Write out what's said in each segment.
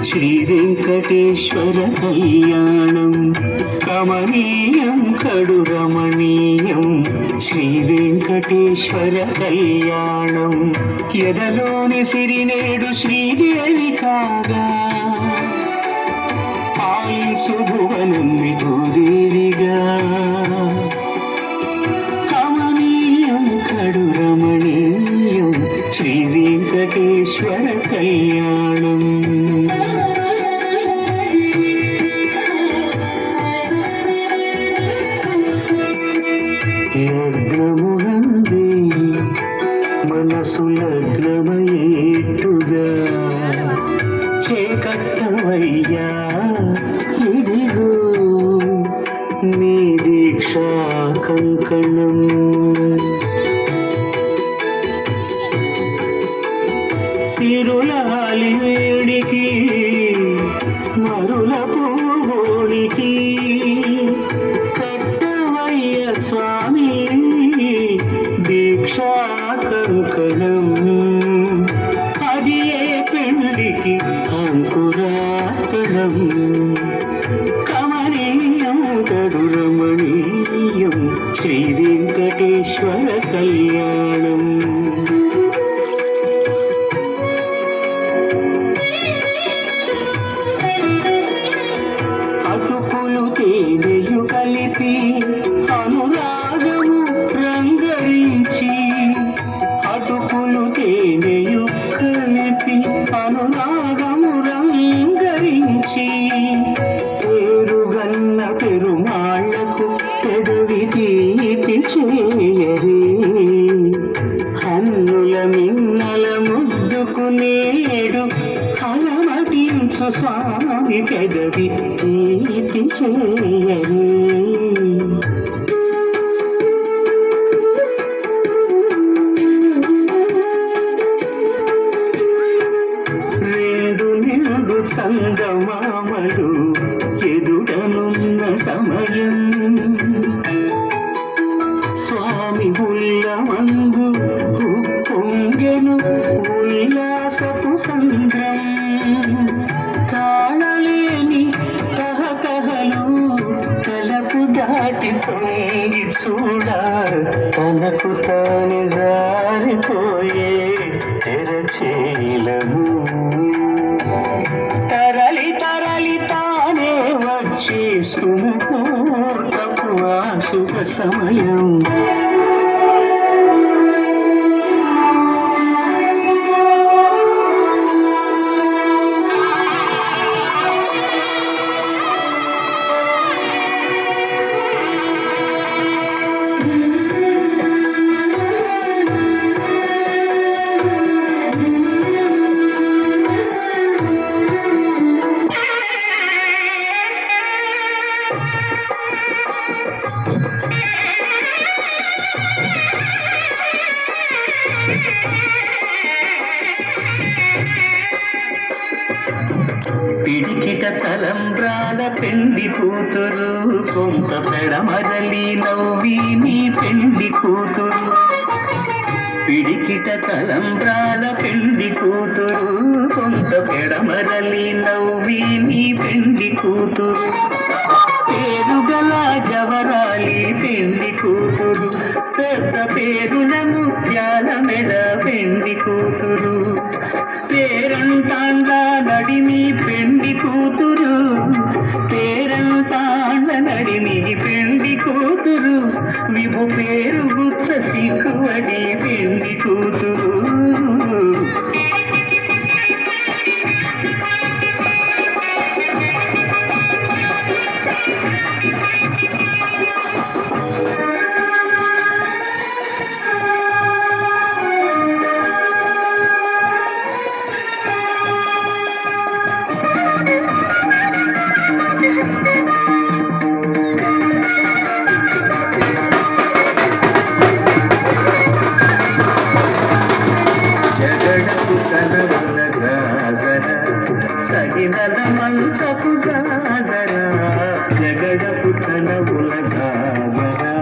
శ్రీ వెంకటేశ్వర కళ్యాణం కమనీయం కడు రమణీయం శ్రీ వెంకటేశ్వర కళ్యాణం ఎదలోని సిరినేడు శ్రీదేవి కాగా పాలించు భువనం భూదేవిగా కమనీయం కడు రమణీయం శ్రీ వెంకటేశ్వర కళ్యాణం లగ్నమునందే మనసు లగ్నమయేట్టుగా చేకట్టవయ్యా ఇదిగో నీ దీక్షా కంకణం సిరులాలి వేడికి మరుల పూగోడికి కట్టవయ్య స్వామి దీక్షా కంకణం అది ఏ పెళ్లికి అంకురార్పణం కమనీయం కడు రమణీయం శ్రీ వెంకటేశ్వర కళ్యాణం అటుకులు తేనెయు కలిపి అనురాగము రంగరించి అటుకులు తేనెయు కలిపి అనురాగము రంగరించి పేరుగన్న పెరుమాళ్లకు పెదవి తీపి చేయరే హన్నుల మిన్నల ముద్దుకు నేడు అలమటించు స్వామి పెదవి తీపి చేయరే నిండు చందమామలు ఎదుటనున్న సమయం స్వామి ఉల్లమందు పొంగెను ఉల్లాసపు సంద్రం తాళలేని తహతహలు తలకు దాటి తొంగి చూడ తనకు తాను జారిపోయే తెరచేలము తరలి తరలి తానే వచ్చే సుముహూర్తపు ఆ శుభ సమయం పిడికిట తలంబ్రాల పెండి కూతురు కొంత పెడమరలి నవ్వి నీ పెండి కూతురు పిడికిట తలంబ్రాల పెండి కూతురు కొంత పెడమరలి నవ్వి నీ పెండి కూతురు పేరుగల జవరాలి పెండి కూతురు పెద్ద పేరుల ముత్యాల మెడ పెండి కూతురు పేరంటాండ నడిమి పెండి కూతురు పేరంటాండ నడిమి పెండి కూతురు విభు పేరు గుచ్చ సిక్కువడి పెండి కూతురు సగినల మంచపు గాజరా జగడపు తనవుల గాజరా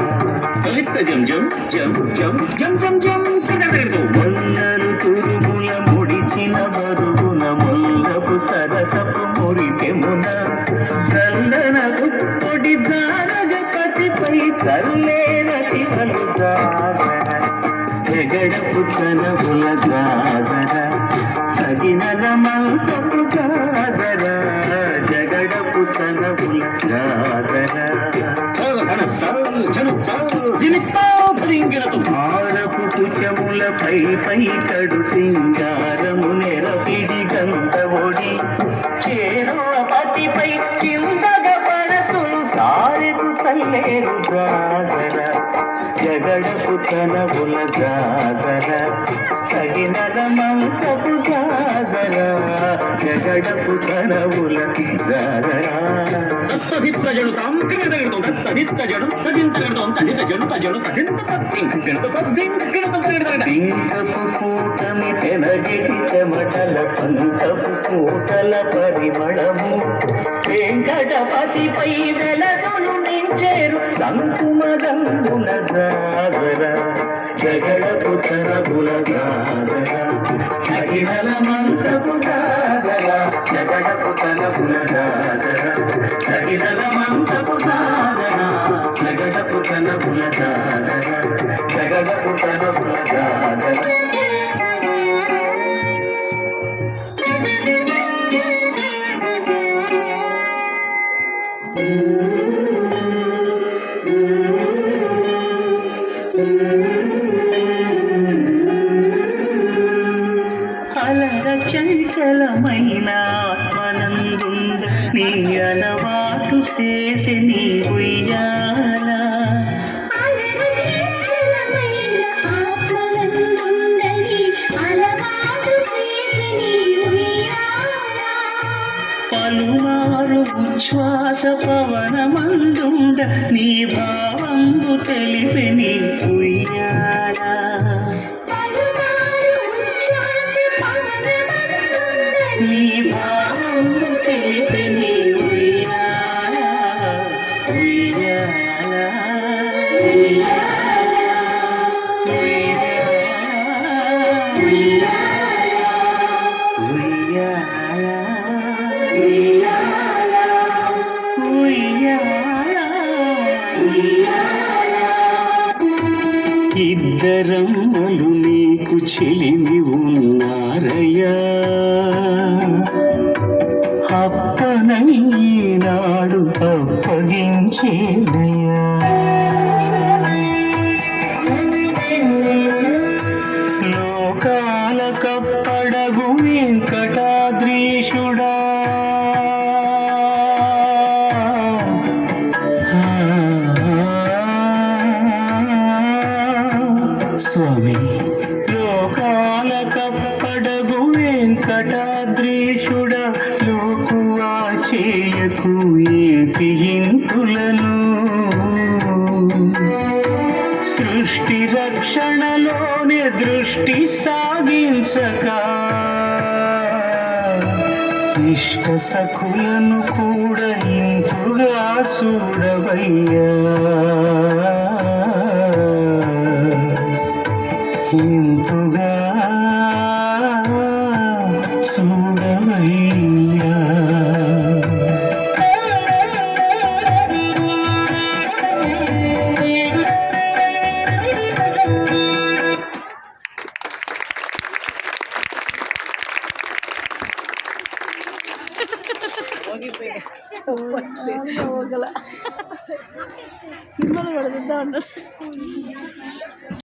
జం జం జం జం జం జం జం సగడెడు వల్లరు తురుముల ముడిచిన బరువున ముల్లపు సరసపు యమున చల్లన పొడి జానగపతిపై చల్లేరటి పలు జగడపు కనవుల గాదర సగినల మంచపు గాదర జగడపు కనవుల గాదర ఆరపు కుచములపై పై కడు సింగారము నెరపిడి గంధవొడి చేరువ పతిపై చిందగ పడతులు సారెకు సల్లేరు గాదర జగడపు కనవుల గాదర సగినల మంచపు గాదర జగడపు కనవుల గాదర పింకపు కూటమి తెనగిటి చెమటల పంకపు కూటల పరిమళము వెంకటపతిపై వెలగొలు మించేరు దంకుమదంగున గాదర జగడపు కనవుల గాదర సగినల మంచపు గాదర జగడపు కనవుల గాదర సగినల మంచపు గాదర జగడపు కనవుల గాదర జగడపు కనవుల గాదర అలర చంచలమైన ఆత్మనందుండ నీ అలవాటు చేసి నీ ఉయ్యాల పలుమారు ఉచ్ఛ్వాస పవనమందుండ నీ భావంబు తెలిపి నీ ఉయ్యాల నీ భావంబు తెలిపి నీ ఉయ్యాల ఉయ్యాల ఇద్దరమ్మలు నీకు చెలిమి ఉన్నారయ్యా అప్పనైనాడు అప్పగించేనయ్యా లోకాల కప్పడగు వెంకటాద్రీషుడా స్వామి లోకాల కప్పడగు వెంకటాద్రీషుడ లోకువా చేయకు ఏంటి ఇంతులను సృష్టి రక్షణలోనే దృష్టి సాగించక ఇష్ట సఖులను కూడా ఇంపుగా చూడవయ్యా ఇంపుగా చూడవయ్యా ಹೋಗಲ್ಲ ನಿಮ್ಮಲ್ಲಿ ಹೊಡೆದಿದ್ದ